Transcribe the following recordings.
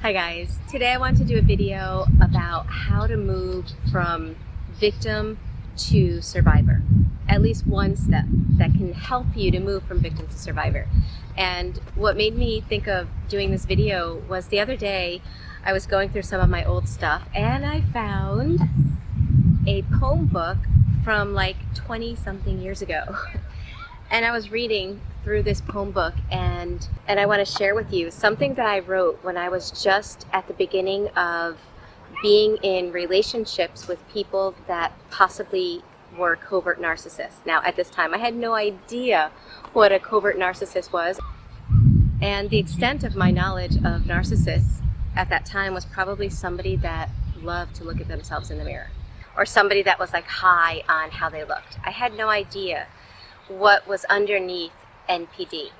Hi guys, today I want to do a video about how to move from victim to survivor. At least one step that can help you to move from victim to survivor. And what made me think of doing this video was the other day I was going through some of my old stuff and I found a poem book from like 20 something years ago. And I was reading through this poem book and I want to share with you something that I wrote when I was just at the beginning of being in relationships with people that possibly were covert narcissists. Now at this time I had no idea what a covert narcissist was, and the extent of my knowledge of narcissists at that time was probably somebody that loved to look at themselves in the mirror, or somebody that was like high on how they looked. I had no idea what was underneath NPD.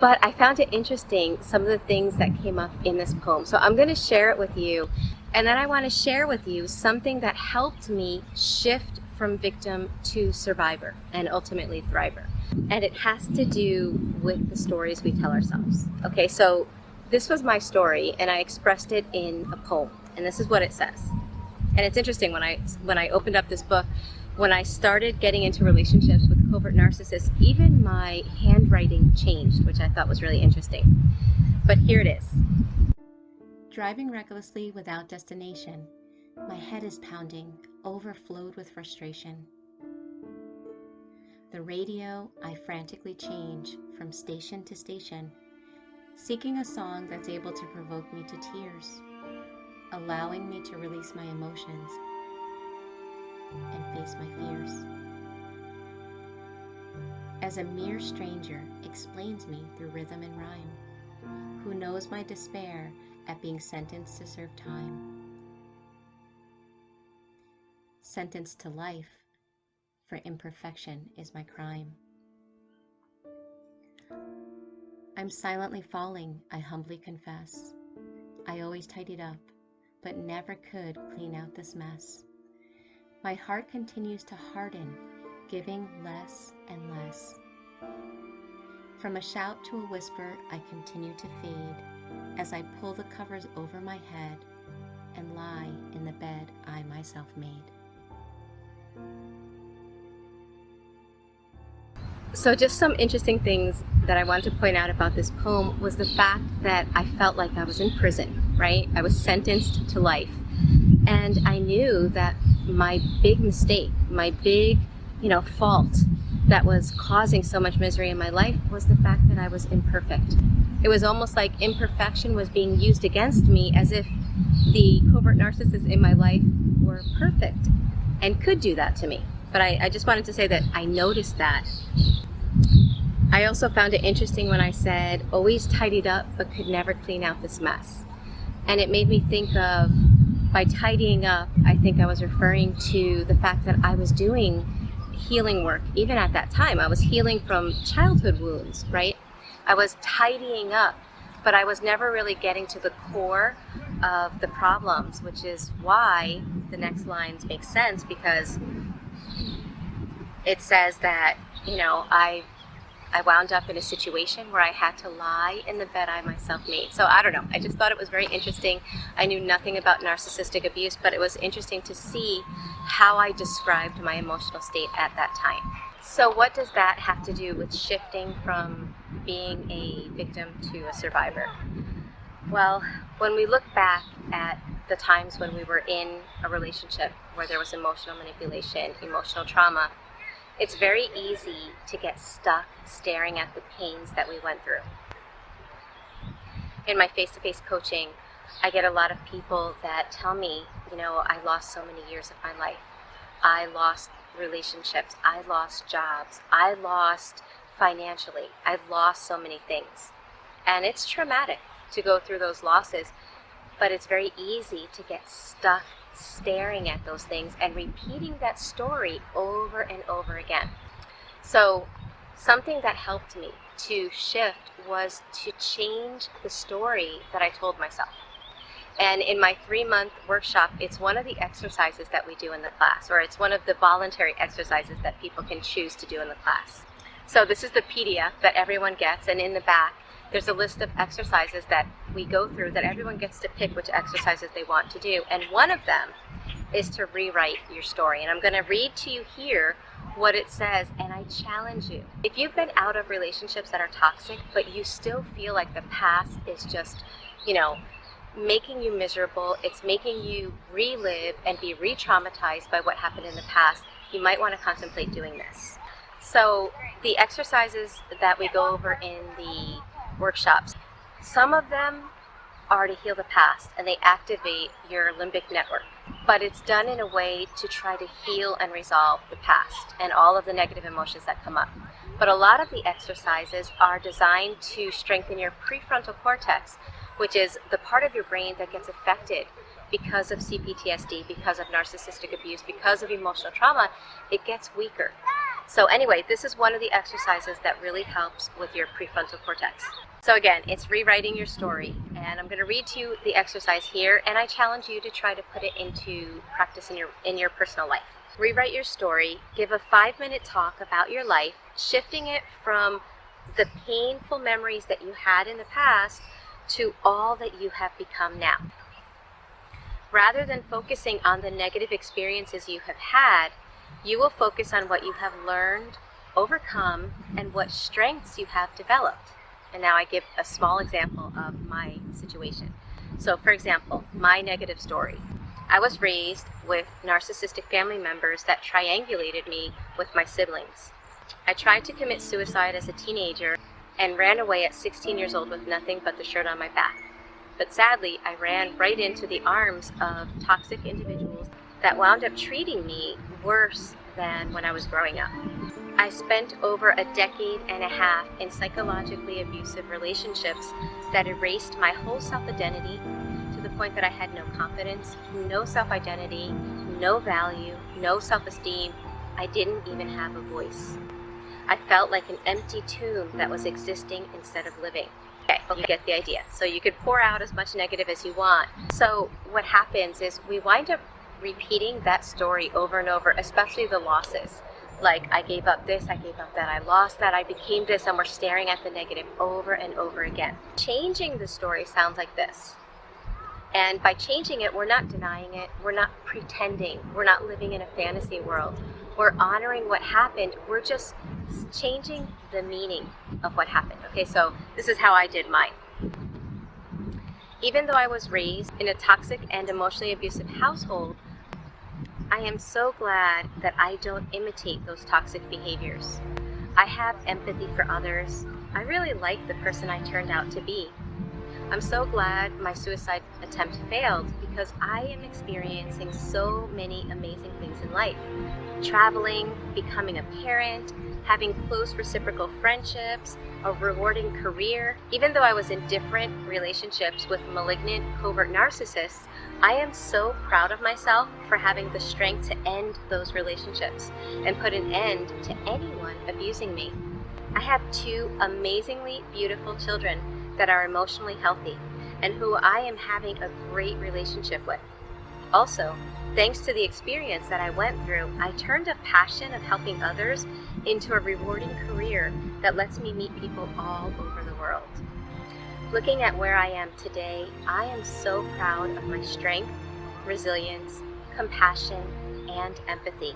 But I found it interesting, some of the things that came up in this poem. So I'm going to share it with you, and then I want to share with you something that helped me shift from victim to survivor and ultimately thriver. And it has to do with the stories we tell ourselves. Okay, so this was my story and I expressed it in a poem, and this is what it says. And it's interesting, when I opened up this book, when I started getting into relationships with covert narcissists, even my handwriting changed, which I thought was really interesting. But here it is. Driving recklessly without destination, my head is pounding, overflowed with frustration. The radio I frantically change from station to station, seeking a song that's able to provoke me to tears, allowing me to release my emotions and face my fears. As a mere stranger explains me through rhythm and rhyme, who knows my despair at being sentenced to serve time, sentenced to life, for imperfection is my crime. I'm silently falling, I humbly confess. I always tidied up, but never could clean out this mess. My heart continues to harden, giving less and less. From a shout to a whisper, I continue to fade as I pull the covers over my head and lie in the bed I myself made. So just some interesting things that I wanted to point out about this poem was the fact that I felt like I was in prison, right? I was sentenced to life. And I knew that my big mistake, my big, fault that was causing so much misery in my life was the fact that I was imperfect. It was almost like imperfection was being used against me, as if the covert narcissists in my life were perfect and could do that to me. But I just wanted to say that I noticed that. I also found it interesting when I said, always tidied up, but could never clean out this mess. And it made me think of, by tidying up, I think I was referring to the fact that I was doing healing work. Even at that time, I was healing from childhood wounds, right? I was tidying up, but I was never really getting to the core of the problems, which is why the next lines make sense, because it says that, I wound up in a situation where I had to lie in the bed I myself made. So I don't know, I just thought it was very interesting. I knew nothing about narcissistic abuse, but it was interesting to see how I described my emotional state at that time. So what does that have to do with shifting from being a victim to a survivor? Well, when we look back at the times when we were in a relationship where there was emotional manipulation, emotional trauma, it's very easy to get stuck staring at the pains that we went through. In my face-to-face coaching, I get a lot of people that tell me, I lost so many years of my life. I lost relationships. I lost jobs. I lost financially. I've lost so many things. And it's traumatic to go through those losses, but it's very easy to get stuck staring at those things and repeating that story over and over again. So something that helped me to shift was to change the story that I told myself. And in my 3-month workshop, it's one of the exercises that we do in the class, or it's one of the voluntary exercises that people can choose to do in the class. So this is the PDF that everyone gets, and in the back there's a list of exercises that we go through that everyone gets to pick which exercises they want to do. And one of them is to rewrite your story. And I'm going to read to you here what it says, and I challenge you. If you've been out of relationships that are toxic, but you still feel like the past is just, making you miserable, it's making you relive and be re-traumatized by what happened in the past, you might want to contemplate doing this. So the exercises that we go over in the workshops, some of them are to heal the past and they activate your limbic network. But it's done in a way to try to heal and resolve the past and all of the negative emotions that come up. But a lot of the exercises are designed to strengthen your prefrontal cortex, which is the part of your brain that gets affected because of CPTSD, because of narcissistic abuse, because of emotional trauma. It gets weaker. So anyway, this is one of the exercises that really helps with your prefrontal cortex. So again, it's rewriting your story, and I'm going to read to you the exercise here, and I challenge you to try to put it into practice in your personal life. Rewrite your story, give a 5-minute talk about your life, shifting it from the painful memories that you had in the past to all that you have become now. Rather than focusing on the negative experiences you have had, you will focus on what you have learned, overcome, and what strengths you have developed. And now I give a small example of my situation. So for example, my negative story. I was raised with narcissistic family members that triangulated me with my siblings. I tried to commit suicide as a teenager and ran away at 16 years old with nothing but the shirt on my back. But sadly, I ran right into the arms of toxic individuals that wound up treating me worse than when I was growing up. I spent over a decade and a half in psychologically abusive relationships that erased my whole self-identity to the point that I had no confidence, no self-identity, no value, no self-esteem. I didn't even have a voice. I felt like an empty tomb that was existing instead of living. Okay, you get the idea. So you could pour out as much negative as you want. So what happens is we wind up repeating that story over and over, especially the losses. Like, I gave up this, I gave up that, I lost that, I became this, and we're staring at the negative over and over again. Changing the story sounds like this. And by changing it, we're not denying it, we're not pretending, we're not living in a fantasy world. We're honoring what happened, we're just changing the meaning of what happened. Okay, so this is how I did mine. Even though I was raised in a toxic and emotionally abusive household, I am so glad that I don't imitate those toxic behaviors. I have empathy for others. I really like the person I turned out to be. I'm so glad my suicide attempt failed because I am experiencing so many amazing things in life. Traveling, becoming a parent, having close reciprocal friendships, a rewarding career. Even though I was in different relationships with malignant, covert narcissists, I am so proud of myself for having the strength to end those relationships and put an end to anyone abusing me. I have 2 amazingly beautiful children that are emotionally healthy and who I am having a great relationship with. Also, thanks to the experience that I went through, I turned a passion of helping others into a rewarding career that lets me meet people all over the world. Looking at where I am today, I am so proud of my strength, resilience, compassion, and empathy.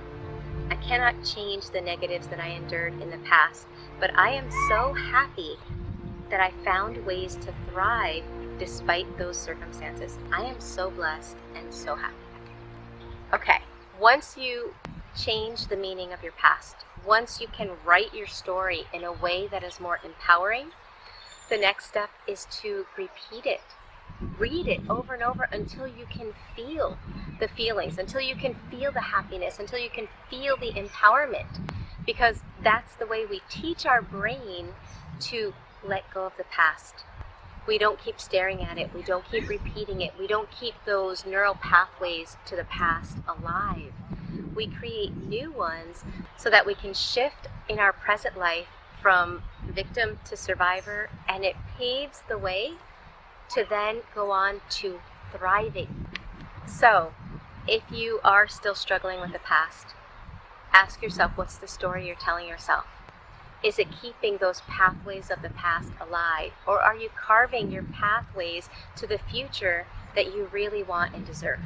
I cannot change the negatives that I endured in the past, but I am so happy that I found ways to thrive despite those circumstances. I am so blessed and so happy. Okay, once you change the meaning of your past, once you can write your story in a way that is more empowering, the next step is to repeat it. Read it over and over until you can feel the feelings, until you can feel the happiness, until you can feel the empowerment. Because that's the way we teach our brain to let go of the past. We don't keep staring at it. We don't keep repeating it. We don't keep those neural pathways to the past alive. We create new ones so that we can shift in our present life from victim to survivor, and it paves the way to then go on to thriving. So, if you are still struggling with the past, ask yourself, what's the story you're telling yourself? Is it keeping those pathways of the past alive? Or are you carving your pathways to the future that you really want and deserve?